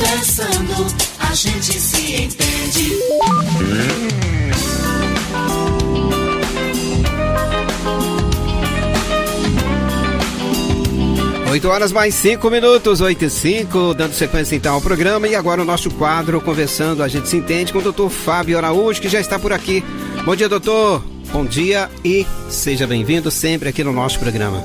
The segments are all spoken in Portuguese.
Conversando, a gente se entende. 8h mais 5 minutos, 8h05, dando sequência então ao programa. E agora o nosso quadro Conversando, a gente se entende, com o doutor Fábio Araújo, que já está por aqui. Bom dia, doutor. Bom dia e seja bem-vindo sempre aqui no nosso programa.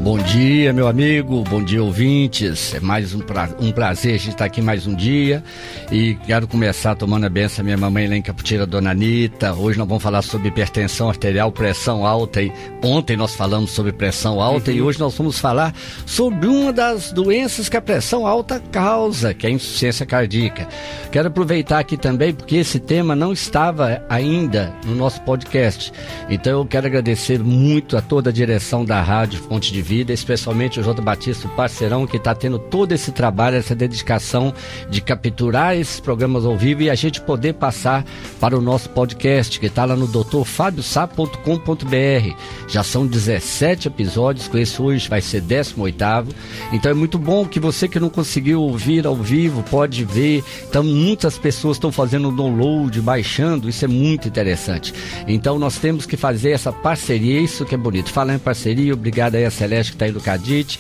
Bom dia, meu amigo, bom dia, ouvintes. É mais um prazer a gente estar aqui mais um dia. E quero começar tomando a benção da minha mamãe lá em Caputira, Dona Anitta. Hoje nós vamos falar sobre hipertensão arterial, pressão alta. E ontem nós falamos sobre pressão alta e hoje nós vamos falar sobre uma das doenças que a pressão alta causa, que é a insuficiência cardíaca. Quero aproveitar aqui também, porque esse tema não estava ainda no nosso podcast. Então eu quero agradecer muito a toda a direção da Rádio Fonte de Vida, especialmente o J. Batista, o parceirão, que está tendo todo esse trabalho, essa dedicação de capturar esses programas ao vivo e a gente poder passar para o nosso podcast, que está lá no drfabiosá.com.br. Já são 17 episódios, com esse hoje vai ser 18º. Então é muito bom que você que não conseguiu ouvir ao vivo pode ver. Então muitas pessoas estão fazendo download, baixando, isso é muito interessante. Então nós temos que fazer essa parceria, isso que é bonito. Falando em parceria, obrigado aí a Celeste, que está aí do Cadite.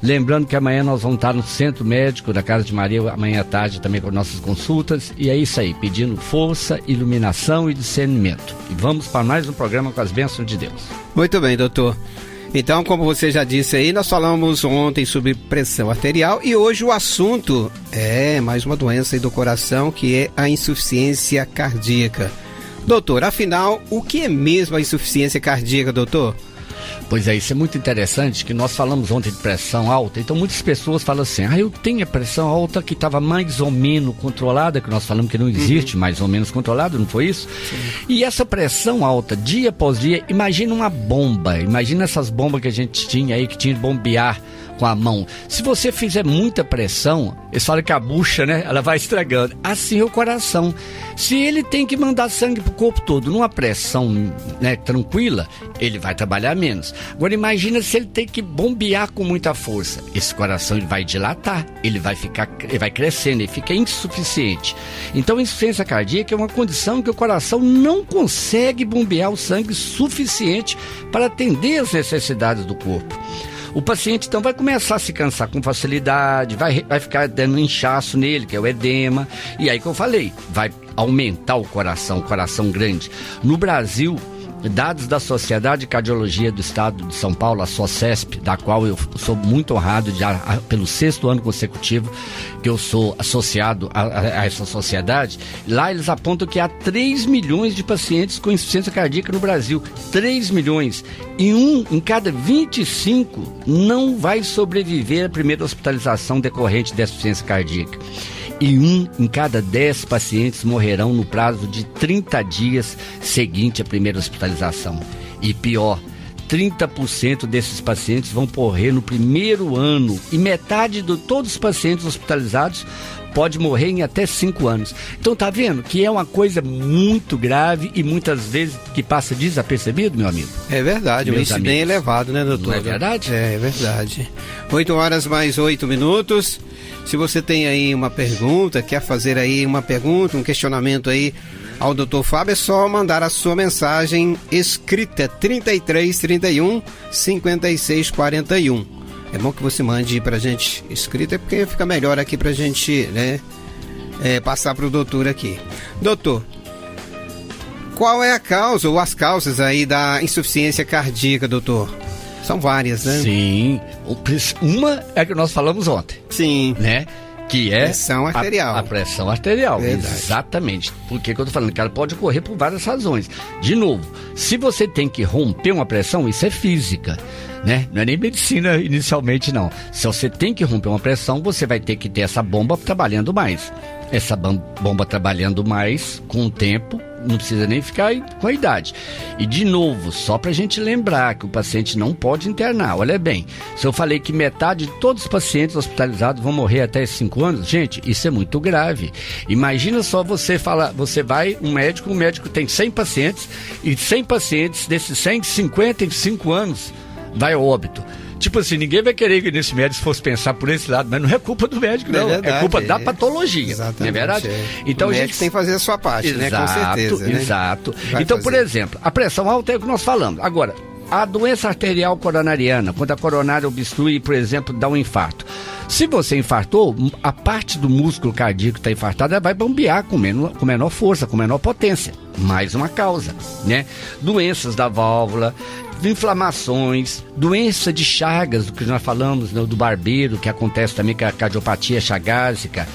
Lembrando que amanhã nós vamos estar no Centro Médico da Casa de Maria, amanhã à tarde também com nossas consultas. E é isso aí, pedindo força, iluminação e discernimento. E vamos para mais um programa com as bênçãos de Deus. Muito bem, doutor. Então, como você já disse aí, nós falamos ontem sobre pressão arterial e hoje o assunto é mais uma doença aí do coração, que é a insuficiência cardíaca. Doutor, afinal, o que é mesmo a insuficiência cardíaca, doutor? Pois é, isso é muito interessante, que nós falamos ontem de pressão alta, então muitas pessoas falam assim, eu tenho a pressão alta que estava mais ou menos controlada, que nós falamos que não existe mais ou menos controlado, não foi isso? Sim. E essa pressão alta, dia após dia, imagina uma bomba, imagina essas bombas que a gente tinha aí, que tinha de bombear com a mão. Se você fizer muita pressão, eles falam que a bucha, né, ela vai estragando. Assim é o coração. Se ele tem que mandar sangue pro corpo todo numa pressão, né, tranquila, ele vai trabalhar menos. Agora imagina se ele tem que bombear com muita força. Esse coração ele vai dilatar, ele vai crescendo, ele fica insuficiente. Então a insuficiência cardíaca é uma condição que o coração não consegue bombear o sangue suficiente para atender as necessidades do corpo. O paciente então vai começar a se cansar com facilidade, vai ficar dando inchaço nele, que é o edema, e aí que eu falei, vai aumentar o coração grande. No Brasil, dados da Sociedade de Cardiologia do Estado de São Paulo, a SOCESP, da qual eu sou muito honrado já pelo 6º ano consecutivo que eu sou associado a essa sociedade, lá eles apontam que há 3 milhões de pacientes com insuficiência cardíaca no Brasil, 3 milhões, e 1 em cada 25 não vai sobreviver à primeira hospitalização decorrente da insuficiência cardíaca. E 1 em cada 10 pacientes morrerão no prazo de 30 dias seguinte à primeira hospitalização. E pior, 30% desses pacientes vão morrer no primeiro ano e metade de todos os pacientes hospitalizados pode morrer em até 5 anos. Então tá vendo que é uma coisa muito grave e muitas vezes que passa desapercebido, meu amigo? É verdade, o índice bem elevado, né, doutor? Não é verdade? É verdade. 8h mais 8 minutos. Se você tem aí uma pergunta, quer fazer aí uma pergunta, um questionamento aí ao Dr. Fábio, é só mandar a sua mensagem escrita 3331 5641. É bom que você mande pra gente escrita, porque fica melhor aqui pra gente, né, passar pro doutor aqui. Doutor, qual é a causa ou as causas aí da insuficiência cardíaca, doutor? São várias, né? Sim, uma é que nós falamos ontem. Sim. Né? Que é pressão arterial. A pressão arterial, verdade. Exatamente. Por que eu tô falando? Que ela pode ocorrer por várias razões. De novo, se você tem que romper uma pressão, isso é física, né? Não é nem medicina inicialmente, não. Se você tem que romper uma pressão, você vai ter que ter essa bomba trabalhando mais. Essa bomba trabalhando mais com o tempo, não precisa nem ficar com a idade. E de novo, só pra gente lembrar que o paciente não pode internar. Olha bem, se eu falei que metade de todos os pacientes hospitalizados vão morrer até 5 anos, gente, isso é muito grave. Imagina só você vai, o médico tem 100 pacientes, e 100 pacientes, desses 100, 55 anos vai ao óbito. Tipo assim, ninguém vai querer que nesse médico fosse pensar por esse lado, mas não é culpa do médico, não. É culpa da patologia. Exatamente. Não é verdade? Então, o médico tem que fazer a sua parte, exato, né? Com certeza. Exato. Né? Então, por exemplo, a pressão alta é o que nós falamos. Agora, a doença arterial coronariana, quando a coronária obstrui, por exemplo, dá um infarto. Se você infartou, a parte do músculo cardíaco que está infartada vai bombear com menor força, com menor potência. Mais uma causa, né? Doenças da válvula, inflamações, doença de Chagas, do que nós falamos, né, do barbeiro, que acontece também com a cardiopatia chagásica.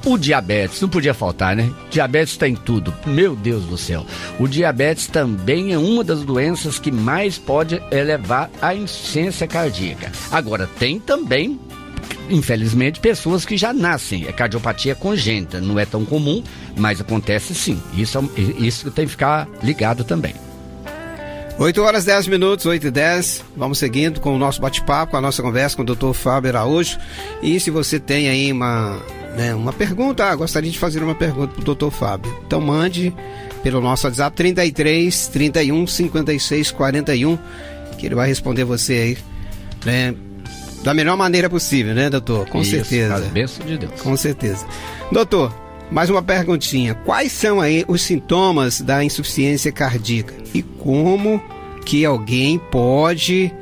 O diabetes, não podia faltar, né? Diabetes está em tudo, meu Deus do céu. O diabetes também é uma das doenças que mais pode levar à insuficiência cardíaca. Agora, tem também, infelizmente, pessoas que já nascem. É cardiopatia congênita, não é tão comum, mas acontece sim. Isso tem que ficar ligado também. 8 horas 10 minutos, 8h10. Vamos seguindo com o nosso bate-papo, com a nossa conversa com o Dr. Fábio Araújo. E se você tem aí uma pergunta, gostaria de fazer uma pergunta para o Dr. Fábio, então mande pelo nosso WhatsApp 33 31 56 41, que ele vai responder você aí, né, da melhor maneira possível, né, doutor? Com certeza. Com a bênção de Deus. Com certeza. Doutor, mais uma perguntinha. Quais são aí os sintomas da insuficiência cardíaca? E como que alguém pode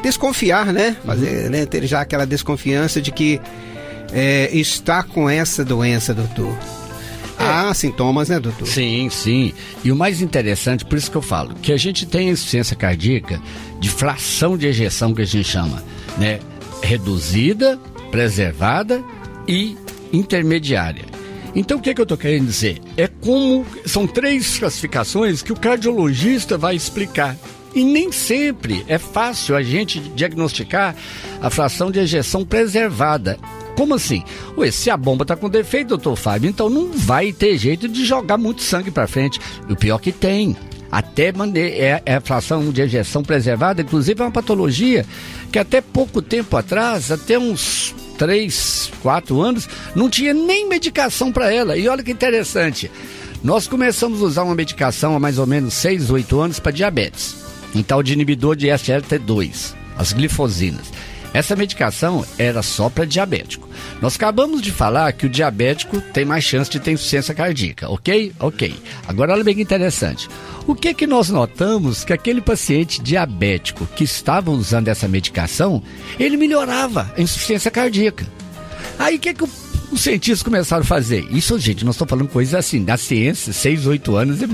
desconfiar, né? Fazer, né, ter já aquela desconfiança de que está com essa doença, doutor? Há sintomas, né, doutor? Sim, sim. E o mais interessante, por isso que eu falo, que a gente tem a insuficiência cardíaca de fração de ejeção, que a gente chama, né? Reduzida, preservada e intermediária. Então, o que eu estou querendo dizer? São 3 classificações que o cardiologista vai explicar. E nem sempre é fácil a gente diagnosticar a fração de ejeção preservada. Como assim? Se a bomba está com defeito, doutor Fábio, então não vai ter jeito de jogar muito sangue para frente. O pior que tem. Até a fração de ejeção preservada, inclusive é uma patologia que até pouco tempo atrás, até uns 3, 4 anos, não tinha nem medicação para ela. E olha que interessante, nós começamos a usar uma medicação há mais ou menos 6, 8 anos para diabetes, um tal de inibidor de SGLT2, as glifosinas. Essa medicação era só para diabético. Nós acabamos de falar que o diabético tem mais chance de ter insuficiência cardíaca, ok? Ok. Agora olha bem que interessante. O que nós notamos? Que aquele paciente diabético que estava usando essa medicação, ele melhorava a insuficiência cardíaca. Aí o que os cientistas começaram a fazer? Isso, gente, nós estamos falando coisas assim, na ciência, 6, 8 anos é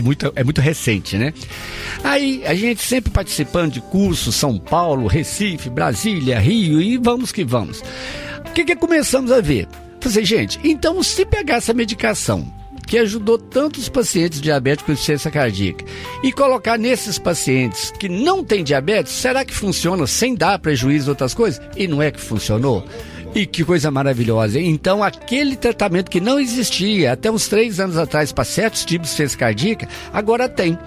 muito recente, né? Aí, a gente sempre participando de cursos, São Paulo, Recife, Brasília, Rio, e vamos que vamos. O que começamos a ver? Falei, gente, então se pegar essa medicação, que ajudou tantos pacientes diabéticos com insuficiência cardíaca, e colocar nesses pacientes que não têm diabetes, será que funciona sem dar prejuízo a outras coisas? E não é que funcionou? E que coisa maravilhosa. Então, aquele tratamento que não existia até uns 3 anos atrás para certos tipos de insuficiência cardíaca, agora tem.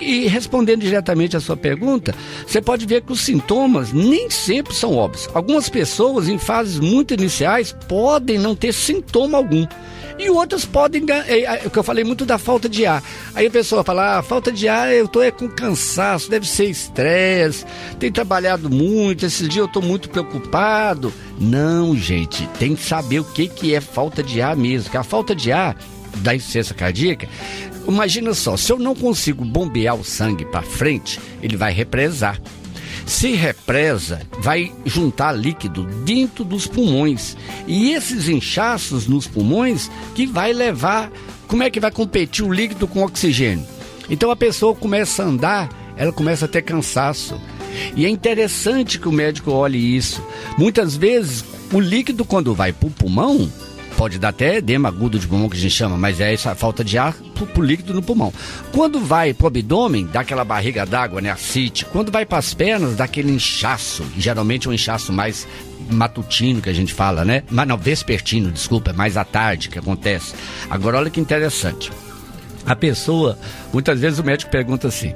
E respondendo diretamente à sua pergunta, você pode ver que os sintomas nem sempre são óbvios. Algumas pessoas, em fases muito iniciais, podem não ter sintoma algum. E outras podem, o que eu falei muito da falta de ar. Aí a pessoa fala, falta de ar, eu estou com cansaço, deve ser estresse, tenho trabalhado muito, esses dias eu estou muito preocupado. Não, gente, tem que saber o que é falta de ar mesmo. Que a falta de ar da insuficiência cardíaca, imagina só, se eu não consigo bombear o sangue para frente, ele vai represar. Se represa, vai juntar líquido dentro dos pulmões. E esses inchaços nos pulmões que vai levar... Como é que vai competir o líquido com o oxigênio? Então a pessoa começa a andar, ela começa a ter cansaço. E é interessante que o médico olhe isso. Muitas vezes, o líquido quando vai para o pulmão, pode dar até edema agudo de pulmão que a gente chama, mas é essa falta de ar pro líquido no pulmão. Quando vai pro abdômen, dá aquela barriga d'água, né, ascite. Quando vai para as pernas, dá aquele inchaço, e geralmente é um inchaço mais matutino que a gente fala, né? Mas não, vespertino, desculpa, é mais à tarde que acontece. Agora olha que interessante. A pessoa, muitas vezes o médico pergunta assim,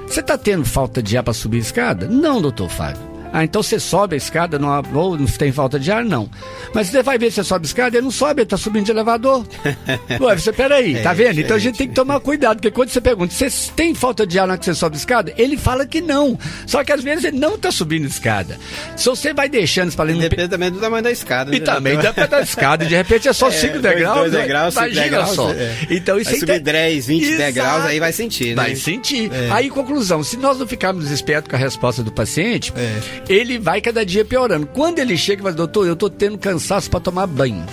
você tá tendo falta de ar para subir a escada? Não, doutor Fábio. Ah, então você sobe a escada, ou não tem falta de ar? Não. Mas você vai ver se você sobe a escada, ele não sobe, ele tá subindo de elevador. Ué, você, peraí, tá vendo? Então a gente tem que tomar cuidado, porque quando você pergunta, você tem falta de ar na hora que você sobe a escada? Ele fala que não. Só que às vezes ele não tá subindo a escada. Se você vai deixando... Depende também do tamanho da escada. E também da escada, de repente é só 5 degraus. 2 degraus, 5 degraus. Só. Então isso aí subir 10, 20 degraus, aí vai sentir, né? Vai sentir. Aí, conclusão, se nós não ficarmos espertos com a resposta do paciente, ele vai cada dia piorando. Quando ele chega e fala, doutor, eu tô tendo cansaço para tomar banho.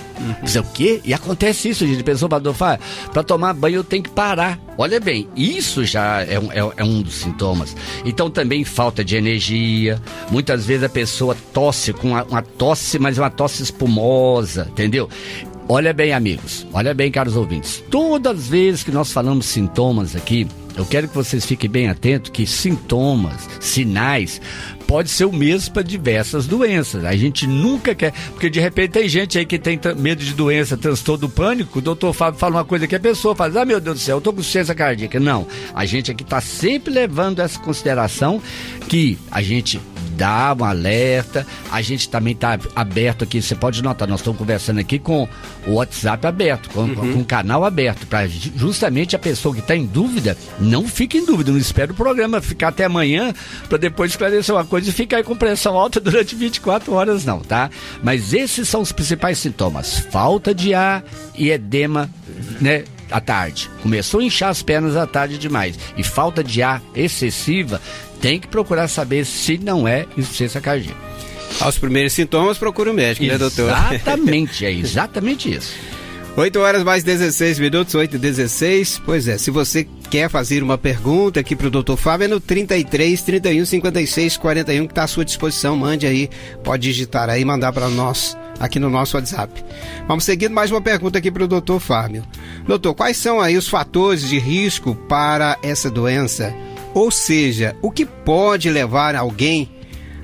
Dizer o quê? E acontece isso, gente. Pensou, para tomar banho eu tenho que parar. Olha bem, isso já é um dos sintomas. Então também falta de energia. Muitas vezes a pessoa tosse com uma tosse, mas é uma tosse espumosa, entendeu? Olha bem, amigos, olha bem, caros ouvintes. Todas as vezes que nós falamos sintomas aqui, eu quero que vocês fiquem bem atentos que sintomas, sinais, pode ser o mesmo para diversas doenças. A gente nunca quer, porque de repente tem gente aí que tem medo de doença, transtorno do pânico, o doutor Fábio fala uma coisa que a pessoa fala, meu Deus do céu, eu tô com insuficiência cardíaca. Não, a gente aqui está sempre levando essa consideração que a gente dá um alerta, a gente também está aberto aqui, você pode notar, nós estamos conversando aqui com o WhatsApp aberto, com o canal aberto, para justamente a pessoa que está em dúvida, não fique em dúvida, não espere o programa ficar até amanhã, para depois esclarecer uma coisa e ficar aí com pressão alta durante 24 horas não, tá? Mas esses são os principais sintomas, falta de ar e edema, né? À tarde, começou a inchar as pernas à tarde demais e falta de ar excessiva, tem que procurar saber se não é insuficiência cardíaca. Aos primeiros sintomas, procura o médico, né, doutor? Exatamente, é exatamente isso. 8 horas mais 16 minutos, 8h16. Pois é, se você quer fazer uma pergunta aqui pro Dr. Fábio, é no 33 31 56 41 que está à sua disposição. Mande aí, pode digitar aí e mandar para nós aqui no nosso WhatsApp. Vamos seguindo mais uma pergunta aqui pro Dr. Fábio. Doutor, quais são aí os fatores de risco para essa doença? Ou seja, o que pode levar alguém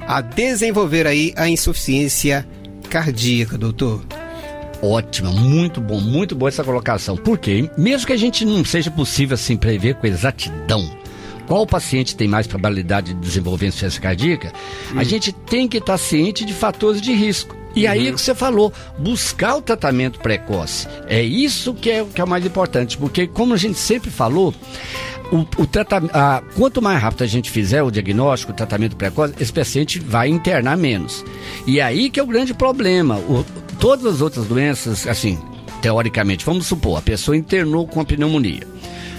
a desenvolver aí a insuficiência cardíaca, doutor? Ótima, muito bom essa colocação. Porque mesmo que a gente não seja possível assim prever com exatidão qual paciente tem mais probabilidade de desenvolver insuficiência cardíaca, a gente tem que estar ciente de fatores de risco. E aí é o que você falou, buscar o tratamento precoce. É isso que é o mais importante, porque como a gente sempre falou, quanto mais rápido a gente fizer o diagnóstico, o tratamento precoce, esse paciente vai internar menos. E aí que é o grande problema. Todas as outras doenças, assim, teoricamente, vamos supor, a pessoa internou com a pneumonia.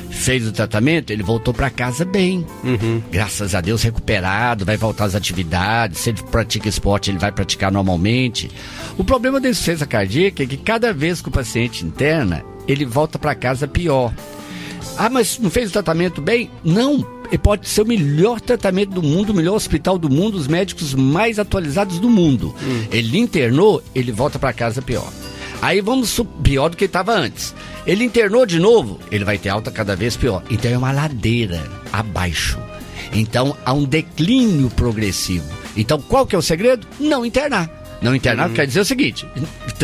Fez o tratamento, ele voltou para casa bem. Graças a Deus, recuperado, vai voltar às atividades. Se ele pratica esporte, ele vai praticar normalmente. O problema da insuficiência cardíaca é que cada vez que o paciente interna, ele volta para casa pior. Ah, mas não fez o tratamento bem? Não, pode ser o melhor tratamento do mundo, o melhor hospital do mundo, os médicos mais atualizados do mundo. Ele internou, ele volta para casa pior. Aí vamos pior do que estava antes. Ele internou de novo, ele vai ter alta cada vez pior. Então é uma ladeira abaixo. Então há um declínio progressivo. Então qual que é o segredo? Não internar. Não internar quer dizer o seguinte,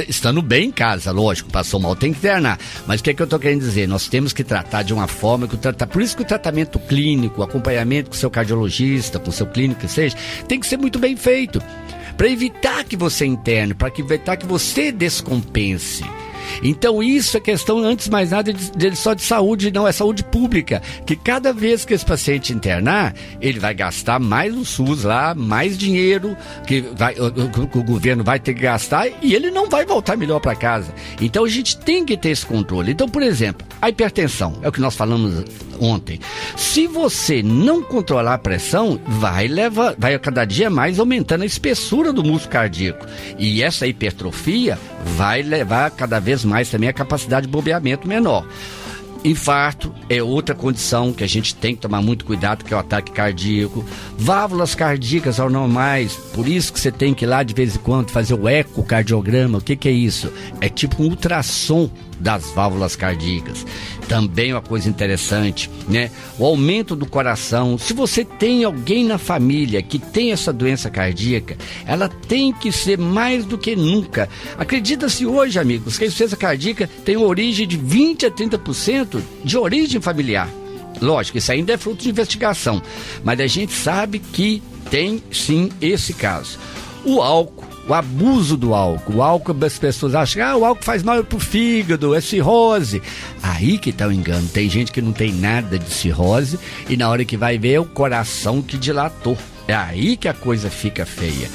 estando bem em casa, lógico, passou mal, tem que internar. Mas o que é que eu estou querendo dizer? Nós temos que tratar de uma forma, por isso que o tratamento clínico, o acompanhamento com o seu cardiologista, com o seu clínico, que seja, tem que ser muito bem feito. Para evitar que você interne, para evitar que você descompense. Então isso é questão, antes de mais nada, só de saúde, não, é saúde pública, que cada vez que esse paciente internar, ele vai gastar mais no SUS lá, mais dinheiro, que o governo vai ter que gastar, e ele não vai voltar melhor para casa. Então a gente tem que ter esse controle. Então, por exemplo, a hipertensão, é o que nós falamos ontem. Se você não controlar a pressão, vai a cada dia mais aumentando a espessura do músculo cardíaco, e essa hipertrofia vai levar cada vez mais também a capacidade de bombeamento menor. Infarto é outra condição que a gente tem que tomar muito cuidado, que é o ataque cardíaco. Válvulas cardíacas anormais, por isso que você tem que ir lá de vez em quando fazer o ecocardiograma. O que é isso? É tipo um ultrassom das válvulas cardíacas. Também uma coisa interessante, né? O aumento do coração. Se você tem alguém na família que tem essa doença cardíaca, ela tem que ser mais do que nunca. Acredita-se hoje, amigos, que a insuficiência cardíaca tem origem de 20 a 30% de origem familiar. Lógico, isso ainda é fruto de investigação, mas a gente sabe que tem sim esse caso. O álcool, o abuso do álcool. O álcool, as pessoas acham que o álcool faz mal pro fígado, é cirrose. Aí que tá o engano. Tem gente que não tem nada de cirrose e na hora que vai ver é o coração que dilatou. É aí que a coisa fica feia.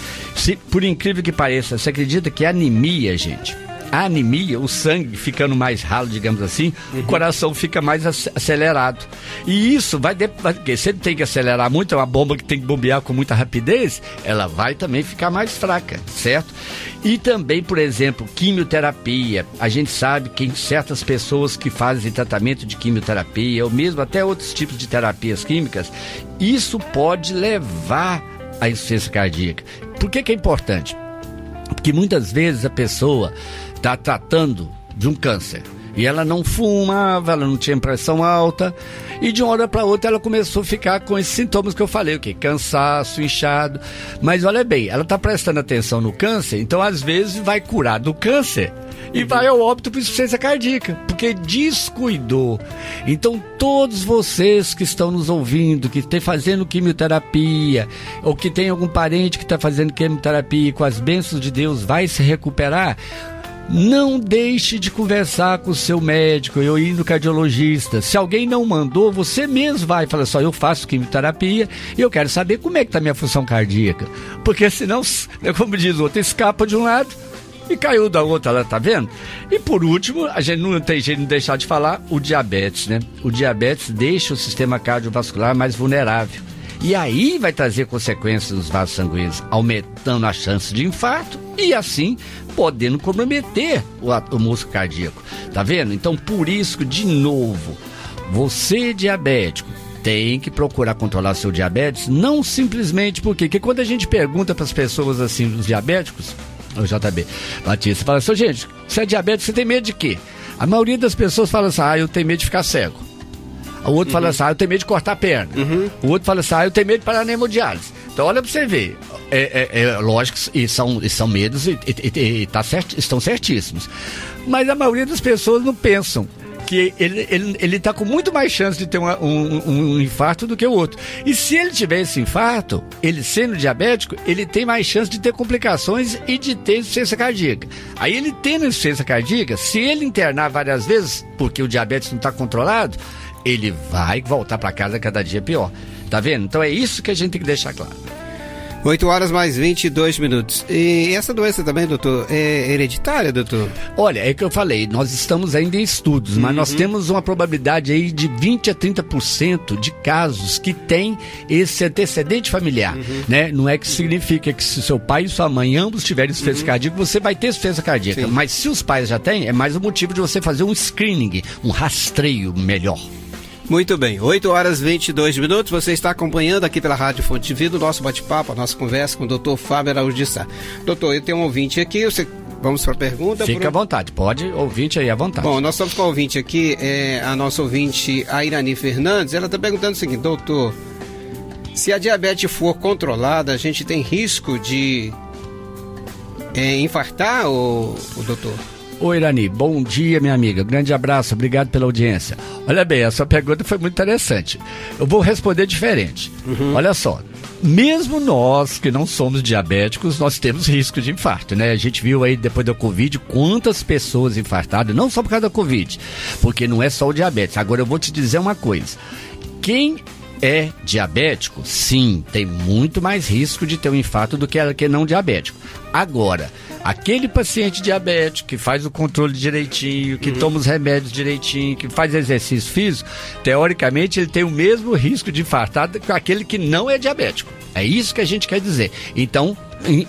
Por incrível que pareça, você acredita que a anemia, gente? A anemia, o sangue ficando mais ralo, digamos assim, o coração fica mais acelerado. E isso porque se ele tem que acelerar muito, é uma bomba que tem que bombear com muita rapidez, ela vai também ficar mais fraca, certo? E também, por exemplo, quimioterapia. A gente sabe que certas pessoas que fazem tratamento de quimioterapia, ou mesmo até outros tipos de terapias químicas, isso pode levar à insuficiência cardíaca. Por que é importante? Porque muitas vezes a pessoa está tratando de um câncer e ela não fumava, ela não tinha pressão alta e de uma hora para outra ela começou a ficar com esses sintomas que eu falei, cansaço, inchado. Mas olha bem, ela está prestando atenção no câncer, então às vezes vai curar do câncer e vai ao óbito por insuficiência cardíaca, porque descuidou. Então todos vocês que estão nos ouvindo, que estão fazendo quimioterapia, ou que tem algum parente que está fazendo quimioterapia e com as bênçãos de Deus vai se recuperar, não deixe de conversar com o seu médico ou ir no cardiologista. Se alguém não mandou, você mesmo vai e fala só, eu faço quimioterapia e eu quero saber como é que está a minha função cardíaca. Porque senão, como diz o outro, escapa de um lado e caiu da outra, lá, tá vendo? E por último, a gente não tem jeito de deixar de falar, o diabetes, né? O diabetes deixa o sistema cardiovascular mais vulnerável. E aí vai trazer consequências nos vasos sanguíneos, aumentando a chance de infarto e assim podendo comprometer o músculo cardíaco. Tá vendo? Então, por isso, de novo, você diabético tem que procurar controlar seu diabetes, não simplesmente porque quando a gente pergunta para as pessoas assim, os diabéticos, o JB Batista, fala assim, gente, você é diabético, você tem medo de quê? A maioria das pessoas fala assim, eu tenho medo de ficar cego. O outro fala assim, eu tenho medo de cortar a perna. O outro fala assim, eu tenho medo de parar na hemodiálise. Então olha pra você ver, lógico, e são medos e estão certíssimos. Mas a maioria das pessoas não pensam que ele tá com muito mais chance de ter um infarto do que o outro. E se ele tiver esse infarto, ele sendo diabético, ele tem mais chance de ter complicações e de ter insuficiência cardíaca. Aí ele tendo insuficiência cardíaca, se ele internar várias vezes, porque o diabetes não está controlado, ele vai voltar para casa cada dia pior. Tá vendo? Então é isso que a gente tem que deixar claro. 8 horas mais 22 minutos. E essa doença também, doutor, é hereditária, doutor? Olha, é que eu falei, nós estamos ainda em estudos, mas nós temos uma probabilidade aí de 20 a 30% de casos que tem esse antecedente familiar, né? Não é que significa que se seu pai e sua mãe ambos tiverem insuficiência cardíaca, você vai ter insuficiência cardíaca. Sim. Mas se os pais já têm, é mais um motivo de você fazer um screening, um rastreio melhor. Muito bem, 8 horas 22 minutos, você está acompanhando aqui pela Rádio Fonte de Vida o nosso bate-papo, a nossa conversa com o doutor Fábio Araújo de Sá. Doutor, eu tenho um ouvinte aqui, vamos para a pergunta? Fica à vontade, pode, ouvinte aí à vontade. Bom, nós estamos com a ouvinte aqui, a nossa ouvinte, a Irani Fernandes, ela está perguntando o seguinte, doutor, se a diabetes for controlada, a gente tem risco de infartar, o doutor? Oi, Irani, bom dia, minha amiga, grande abraço, obrigado pela audiência. Olha bem, a sua pergunta foi muito interessante. Eu vou responder diferente. Olha só, mesmo nós que não somos diabéticos, nós temos risco de infarto, né? A gente viu aí depois da Covid quantas pessoas infartadas, não só por causa da Covid, porque não é só o diabetes. Agora eu vou te dizer uma coisa, quem é diabético, sim, tem muito mais risco de ter um infarto do que não diabético. Agora, aquele paciente diabético que faz o controle direitinho, que toma os remédios direitinho, que faz exercício físico, teoricamente ele tem o mesmo risco de infartar que aquele que não é diabético. É isso que a gente quer dizer. Então,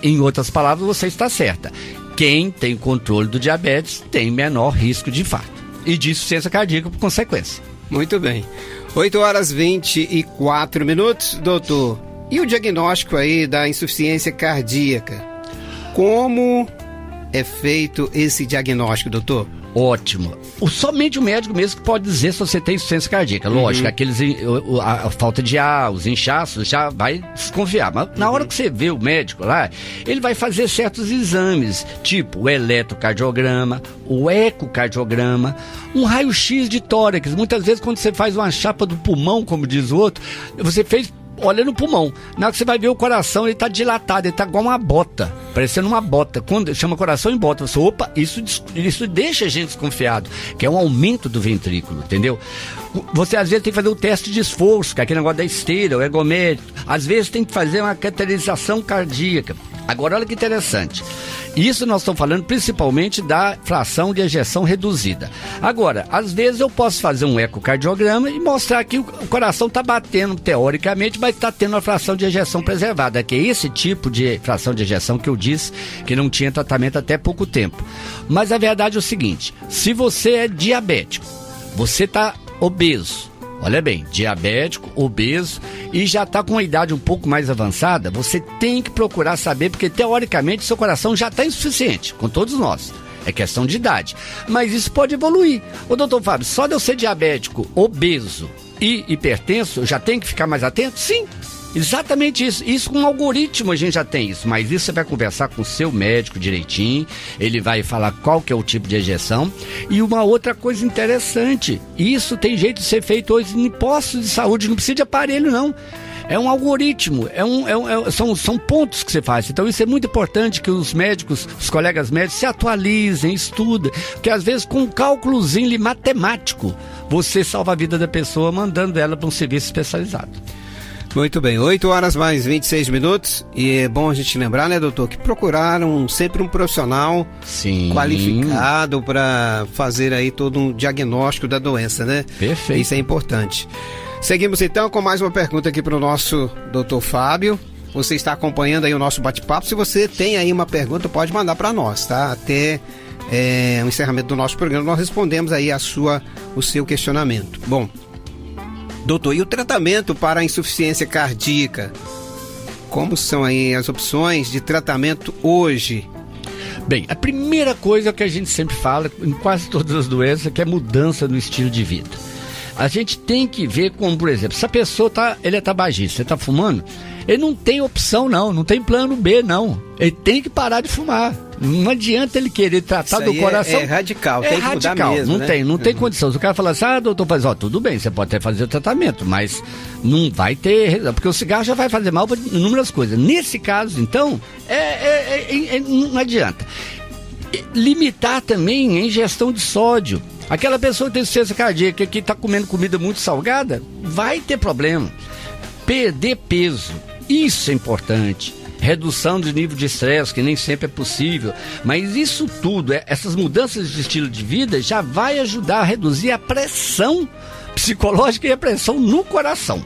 em outras palavras, você está certa. Quem tem controle do diabetes tem menor risco de infarto e de insuficiência cardíaca por consequência. Muito bem. 8 horas 24 minutos, doutor. E o diagnóstico aí da insuficiência cardíaca? Como é feito esse diagnóstico, doutor? Ótimo. Somente o médico mesmo que pode dizer se você tem insuficiência cardíaca. Lógico, a falta de ar, os inchaços, já vai desconfiar. Mas na hora que você vê o médico lá, ele vai fazer certos exames, tipo o eletrocardiograma, o ecocardiograma, um raio-x de tórax. Muitas vezes quando você faz uma chapa do pulmão, como diz o outro, você fez... Olha no pulmão, na hora que você vai ver o coração, ele está dilatado, ele está igual uma bota, parecendo uma bota. Quando chama coração em bota, você, opa, isso deixa a gente desconfiado, que é um aumento do ventrículo, entendeu? Você às vezes tem que fazer o teste de esforço, que é aquele negócio da esteira, o ergométrico. Às vezes tem que fazer uma cateterização cardíaca. Agora olha que interessante. Isso nós estamos falando principalmente da fração de ejeção reduzida. Agora, às vezes eu posso fazer um ecocardiograma e mostrar que o coração está batendo teoricamente, mas está tendo uma fração de ejeção preservada, que é esse tipo de fração de ejeção que eu disse que não tinha tratamento até pouco tempo. Mas a verdade é o seguinte, se você é diabético, você está obeso, olha bem, diabético, obeso e já está com uma idade um pouco mais avançada, você tem que procurar saber, porque teoricamente seu coração já está insuficiente, com todos nós. É questão de idade. Mas isso pode evoluir. Ô doutor Fábio, só de eu ser diabético, obeso e hipertenso, eu já tenho que ficar mais atento? Sim. Exatamente isso. Isso com um algoritmo a gente já tem isso. Mas isso você vai conversar com o seu médico direitinho. Ele vai falar qual que é o tipo de ejeção. E uma outra coisa interessante. Isso tem jeito de ser feito hoje em postos de saúde. Não precisa de aparelho, não. É um algoritmo. São pontos que você faz. Então isso é muito importante que os médicos, os colegas médicos se atualizem, estudem. Porque às vezes com um cálculozinho matemático, você salva a vida da pessoa mandando ela para um serviço especializado. Muito bem, 8 horas mais 26 minutos, e é bom a gente lembrar, né, doutor, que procuraram sempre um profissional qualificado para fazer aí todo um diagnóstico da doença, né? Perfeito. Isso é importante. Seguimos então com mais uma pergunta aqui para o nosso doutor Fábio. Você está acompanhando aí o nosso bate-papo, se você tem aí uma pergunta, pode mandar para nós, tá? Até o encerramento do nosso programa, nós respondemos aí o seu questionamento. Bom, doutor, e o tratamento para a insuficiência cardíaca? Como são aí as opções de tratamento hoje? Bem, a primeira coisa que a gente sempre fala em quase todas as doenças que é mudança no estilo de vida. A gente tem que ver como, por exemplo, se a pessoa ele é tabagista, ele está fumando, ele não tem opção não tem plano B não, ele tem que parar de fumar. Não adianta ele querer tratar do coração. É radical, tem que mudar mesmo, não tem condição. Se o cara falar assim, doutor, tudo bem, você pode até fazer o tratamento, mas não vai ter, porque o cigarro já vai fazer mal para inúmeras coisas. Nesse caso, então, não adianta. Limitar também a ingestão de sódio. Aquela pessoa que tem insuficiência cardíaca que está comendo comida muito salgada, vai ter problema. Perder peso, isso é importante. Redução do nível de estresse, que nem sempre é possível, mas isso tudo, essas mudanças de estilo de vida já vai ajudar a reduzir a pressão psicológica e a pressão no coração.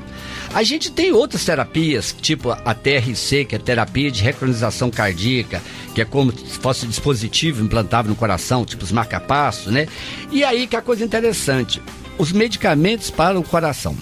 A gente tem outras terapias, tipo a TRC, que é terapia de recronização cardíaca, que é como se fosse um dispositivo implantável no coração, tipo os marca-passo, né? E aí que é a coisa interessante, os medicamentos para o coração.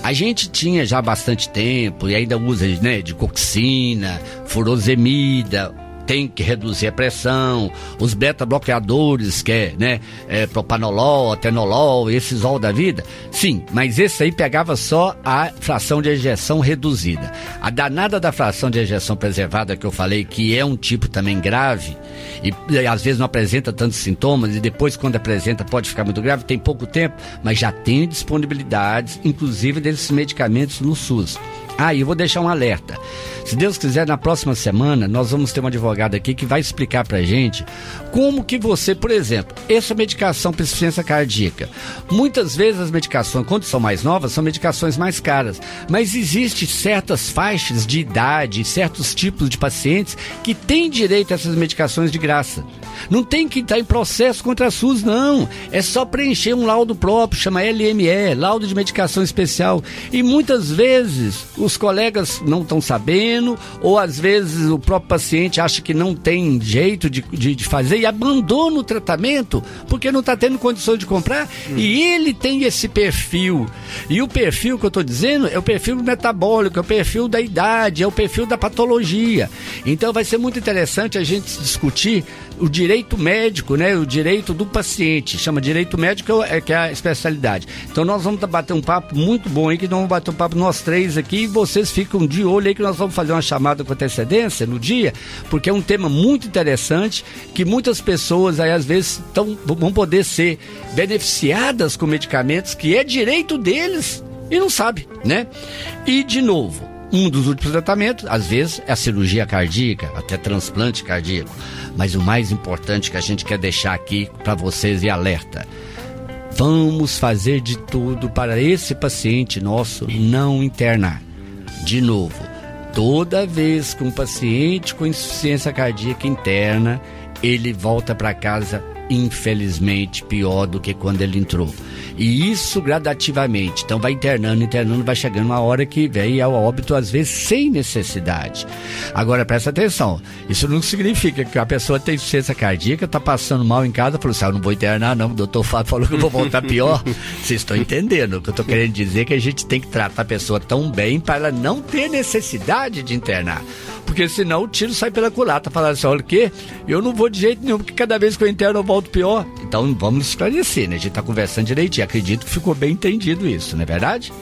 A gente tinha já há bastante tempo e ainda usa, né, de coxina, furosemida, tem que reduzir a pressão, os beta-bloqueadores, que é propanolol, atenolol, esses ol da vida. Sim, mas esse aí pegava só a fração de ejeção reduzida. A danada da fração de ejeção preservada que eu falei, que é um tipo também grave, e às vezes não apresenta tantos sintomas, e depois quando apresenta pode ficar muito grave, tem pouco tempo, mas já tem disponibilidades, inclusive desses medicamentos no SUS. E eu vou deixar um alerta. Se Deus quiser, na próxima semana, nós vamos ter um advogado aqui que vai explicar pra gente como que você, por exemplo, essa medicação para insuficiência cardíaca. Muitas vezes as medicações, quando são mais novas, são medicações mais caras. Mas existem certas faixas de idade, certos tipos de pacientes que têm direito a essas medicações de graça. Não tem que estar em processo contra a SUS, não. É só preencher um laudo próprio, chama LME, laudo de medicação especial. E muitas vezes os colegas não estão sabendo, ou às vezes o próprio paciente acha que não tem jeito de fazer e abandona o tratamento porque não está tendo condições de comprar. E ele tem esse perfil. E o perfil que eu estou dizendo é o perfil metabólico, é o perfil da idade, é o perfil da patologia. Então vai ser muito interessante a gente discutir o direito médico, né? O direito do paciente, chama direito médico, que é a especialidade. Então nós vamos bater um papo muito bom aí, que nós vamos bater um papo nós três aqui, e vocês ficam de olho aí que nós vamos fazer uma chamada com antecedência no dia, porque é um tema muito interessante, que muitas pessoas aí às vezes vão poder ser beneficiadas com medicamentos que é direito deles e não sabe, né? E de novo, um dos últimos tratamentos, às vezes, é a cirurgia cardíaca, até transplante cardíaco. Mas o mais importante que a gente quer deixar aqui para vocês e alerta: vamos fazer de tudo para esse paciente nosso não internar. De novo, toda vez que um paciente com insuficiência cardíaca interna, ele volta para casa, infelizmente, pior do que quando ele entrou. E isso gradativamente. Então vai internando, vai chegando uma hora que vem ao óbito, às vezes sem necessidade. Agora presta atenção, isso não significa que a pessoa tem insuficiência cardíaca, tá passando mal em casa, falou assim: eu não vou internar não, o doutor Fábio falou que eu vou voltar pior. Vocês estão entendendo? O que eu tô querendo dizer é que a gente tem que tratar a pessoa tão bem para ela não ter necessidade de internar. Porque senão o tiro sai pela culatra, falando assim: olha o quê? Eu não vou de jeito nenhum, porque cada vez que eu interno eu volto pior. Então vamos esclarecer, né? A gente tá conversando direitinho. Acredito que ficou bem entendido isso, não é verdade?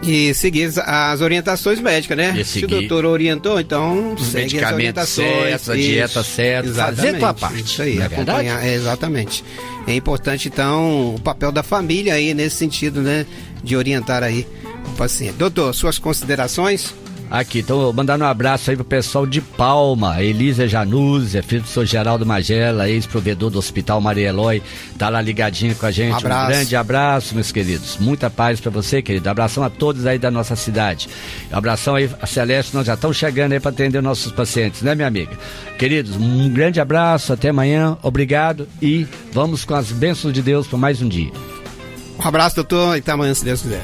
E seguir as orientações médicas, né? Se o doutor orientou, então os segue as orientações. Certos, a dieta certa, fazer a tua parte. Isso aí, não é acompanhar, exatamente. É importante, então, o papel da família aí nesse sentido, né? De orientar aí o paciente. Doutor, suas considerações? Aqui, então mandando um abraço aí pro pessoal de Palma, Elisa Januzzi, filho do senhor Geraldo Magela, ex-provedor do Hospital Maria Eloy, tá lá ligadinho com a gente. Um grande abraço, meus queridos, muita paz pra você, querido. Abração a todos aí da nossa cidade. Abração aí a Celeste, nós já estamos chegando aí para atender nossos pacientes, né, minha amiga? Queridos, um grande abraço, até amanhã, obrigado, e vamos com as bênçãos de Deus por mais um dia. Um abraço, doutor, e até amanhã, se Deus quiser.